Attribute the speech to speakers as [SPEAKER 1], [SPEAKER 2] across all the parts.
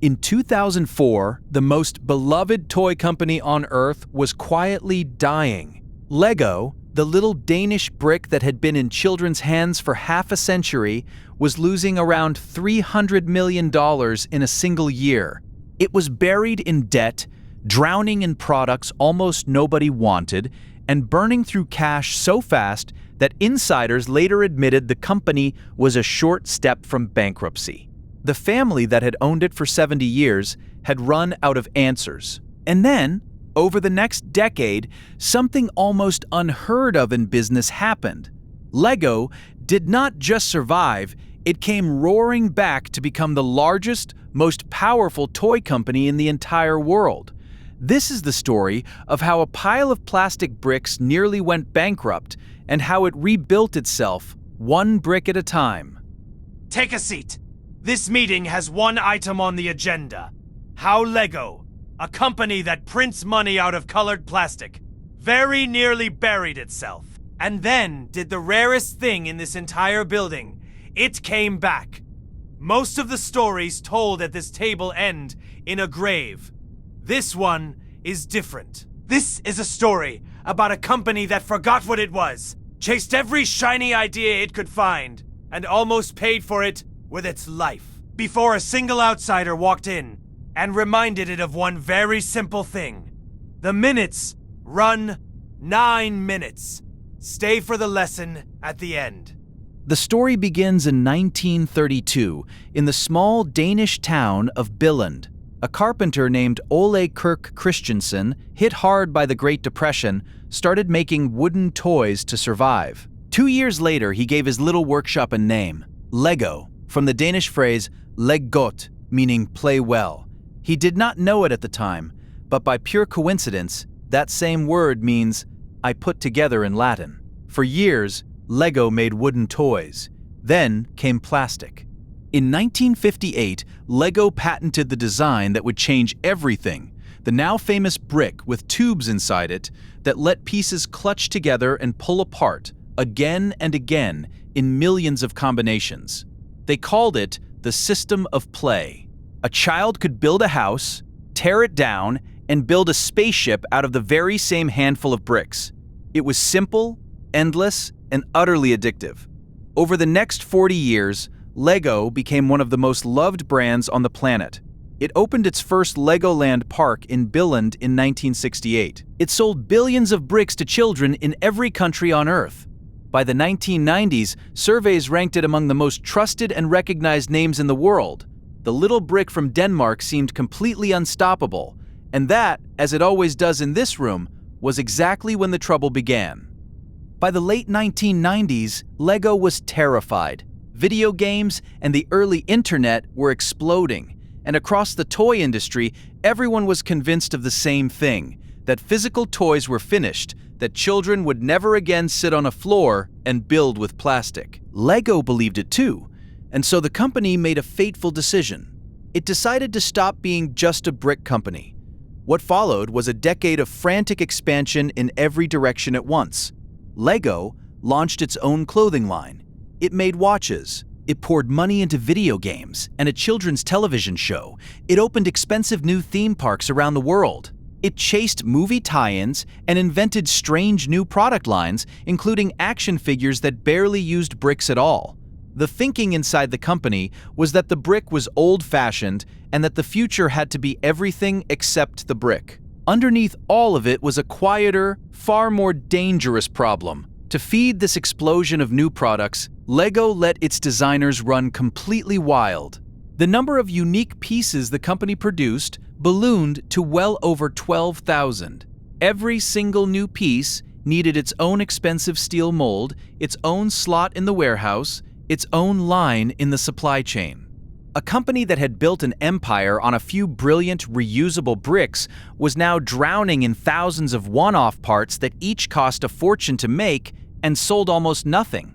[SPEAKER 1] In 2004, the most beloved toy company on Earth was quietly dying. Lego, the little Danish brick that had been in children's hands for half a century, was losing around $300 million in a single year. It was buried in debt, drowning in products almost nobody wanted, and burning through cash so fast that insiders later admitted the company was a short step from bankruptcy. The family that had owned it for 70 years had run out of answers. And then, over the next decade, something almost unheard of in business happened. Lego did not just survive, it came roaring back to become the largest, most powerful toy company in the entire world. This is the story of how a pile of plastic bricks nearly went bankrupt and how it rebuilt itself, one brick at a time.
[SPEAKER 2] Take a seat. This meeting has one item on the agenda. How Lego, a company that prints money out of colored plastic, very nearly buried itself. And then did the rarest thing in this entire building. It came back. Most of the stories told at this table end in a grave. This one is different. This is a story about a company that forgot what it was, chased every shiny idea it could find, and almost paid for it with its life, before a single outsider walked in and reminded it of one very simple thing. The minutes run 9 minutes. Stay for the lesson at the end.
[SPEAKER 1] The story begins in 1932 in the small Danish town of Billund. A carpenter named Ole Kirk Christensen, hit hard by the Great Depression, started making wooden toys to survive. 2 years later, he gave his little workshop a name, Lego, from the Danish phrase "læg godt," meaning play well. He did not know it at the time, but by pure coincidence, that same word means I put together in Latin. For years, Lego made wooden toys. Then came plastic. In 1958, Lego patented the design that would change everything, the now famous brick with tubes inside it that let pieces clutch together and pull apart again and again in millions of combinations. They called it the system of play. A child could build a house, tear it down, and build a spaceship out of the very same handful of bricks. It was simple, endless, and utterly addictive. Over the next 40 years, Lego became one of the most loved brands on the planet. It opened its first Legoland park in Billund in 1968. It sold billions of bricks to children in every country on Earth. By the 1990s, surveys ranked it among the most trusted and recognized names in the world. The little brick from Denmark seemed completely unstoppable, and that, as it always does in this room, was exactly when the trouble began. By the late 1990s, Lego was terrified. Video games and the early internet were exploding, and across the toy industry, everyone was convinced of the same thing, that physical toys were finished, that children would never again sit on a floor and build with plastic. Lego believed it too, and so the company made a fateful decision. It decided to stop being just a brick company. What followed was a decade of frantic expansion in every direction at once. Lego launched its own clothing line. It made watches. It poured money into video games and a children's television show. It opened expensive new theme parks around the world. It chased movie tie-ins and invented strange new product lines, including action figures that barely used bricks at all. The thinking inside the company was that the brick was old-fashioned and that the future had to be everything except the brick. Underneath all of it was a quieter, far more dangerous problem. To feed this explosion of new products, Lego let its designers run completely wild. The number of unique pieces the company produced ballooned to well over 12,000. Every single new piece needed its own expensive steel mold, its own slot in the warehouse, its own line in the supply chain. A company that had built an empire on a few brilliant, reusable bricks was now drowning in thousands of one-off parts that each cost a fortune to make and sold almost nothing.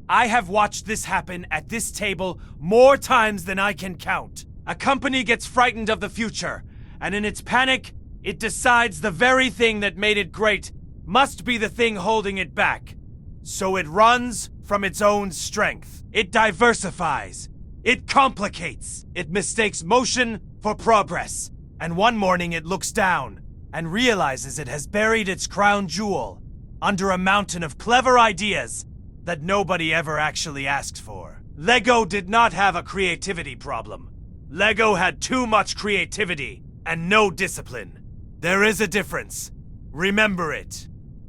[SPEAKER 2] I have watched this happen at this table more times than I can count. A company gets frightened of the future, and in its panic, it decides the very thing that made it great must be the thing holding it back. So it runs from its own strength. It diversifies. It complicates. It mistakes motion for progress. And one morning it looks down and realizes it has buried its crown jewel under a mountain of clever ideas that nobody ever actually asked for. Lego did not have a creativity problem. Lego had too much creativity and no discipline. There is a difference. Remember it.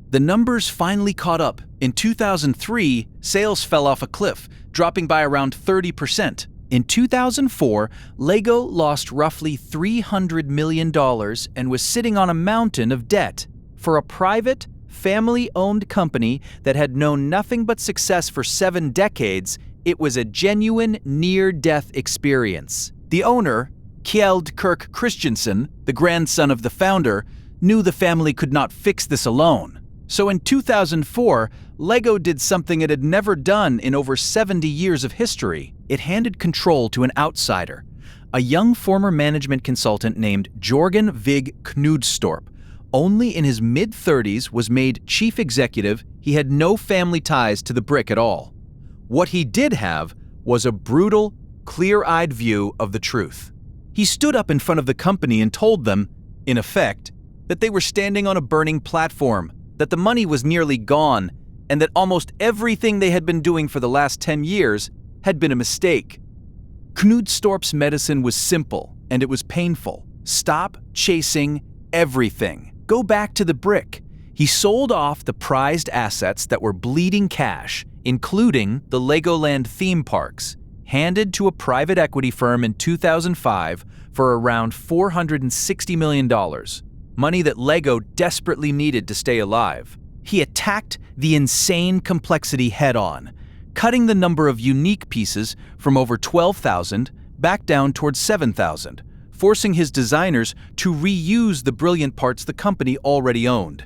[SPEAKER 1] The numbers finally caught up. In 2003, sales fell off a cliff, dropping by around 30%. In 2004, Lego lost roughly $300 million and was sitting on a mountain of debt. For a private, family-owned company that had known nothing but success for 7 decades, it was a genuine near-death experience. The owner, Kjeld Kirk Christensen, the grandson of the founder, knew the family could not fix this alone. So in 2004, Lego did something it had never done in over 70 years of history. It handed control to an outsider, a young former management consultant named Jorgen Vig Knudstorp. Only in his mid-30s was made chief executive. He had no family ties to the brick at all. What he did have was a brutal, clear-eyed view of the truth. He stood up in front of the company and told them, in effect, that they were standing on a burning platform, that the money was nearly gone, and that almost everything they had been doing for the last 10 years had been a mistake. Knudstorp's medicine was simple, and it was painful. Stop chasing everything. Go back to the brick. He sold off the prized assets that were bleeding cash, including the Legoland theme parks, handed to a private equity firm in 2005 for around $460 million. Money that Lego desperately needed to stay alive. He attacked the insane complexity head-on, cutting the number of unique pieces from over 12,000 back down towards 7,000, forcing his designers to reuse the brilliant parts the company already owned.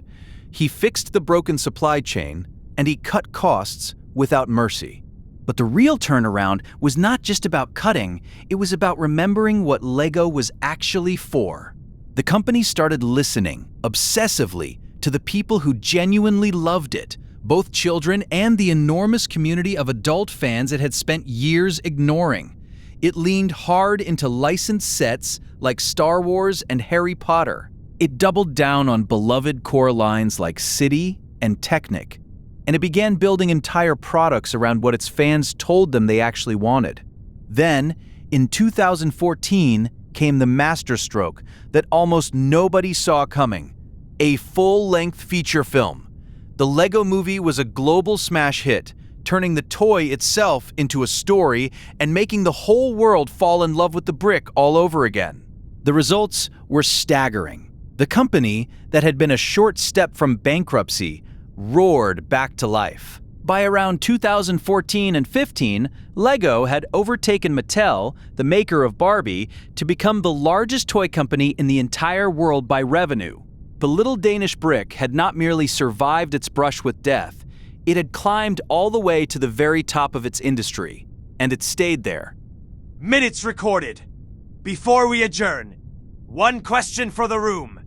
[SPEAKER 1] He fixed the broken supply chain, and he cut costs without mercy. But the real turnaround was not just about cutting, it was about remembering what Lego was actually for. The company started listening, obsessively, to the people who genuinely loved it, both children and the enormous community of adult fans it had spent years ignoring. It leaned hard into licensed sets like Star Wars and Harry Potter. It doubled down on beloved core lines like City and Technic, and it began building entire products around what its fans told them they actually wanted. Then, in 2014, came the masterstroke that almost nobody saw coming: a full-length feature film. The Lego Movie was a global smash hit, turning the toy itself into a story and making the whole world fall in love with the brick all over again. The results were staggering. The company that had been a short step from bankruptcy roared back to life. By around 2014 and 15, Lego had overtaken Mattel, the maker of Barbie, to become the largest toy company in the entire world by revenue. The little Danish brick had not merely survived its brush with death, it had climbed all the way to the very top of its industry, and it stayed there.
[SPEAKER 2] Minutes recorded. Before we adjourn, one question for the room,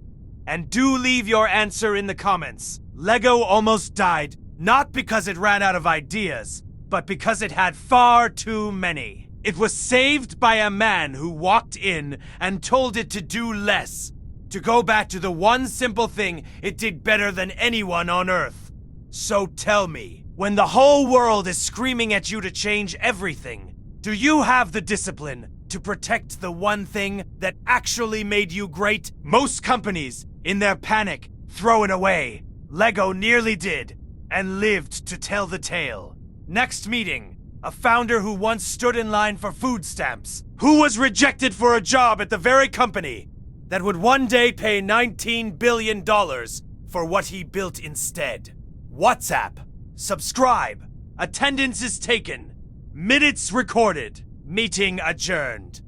[SPEAKER 2] and do leave your answer in the comments. Lego almost died, not because it ran out of ideas, but because it had far too many. It was saved by a man who walked in and told it to do less, to go back to the one simple thing it did better than anyone on Earth. So tell me, when the whole world is screaming at you to change everything, do you have the discipline to protect the one thing that actually made you great? Most companies, in their panic, throw it away. Lego nearly did, and lived to tell the tale. Next meeting, a founder who once stood in line for food stamps, who was rejected for a job at the very company that would one day pay $19 billion for what he built instead. WhatsApp. Subscribe. Attendance is taken. Minutes recorded. Meeting adjourned.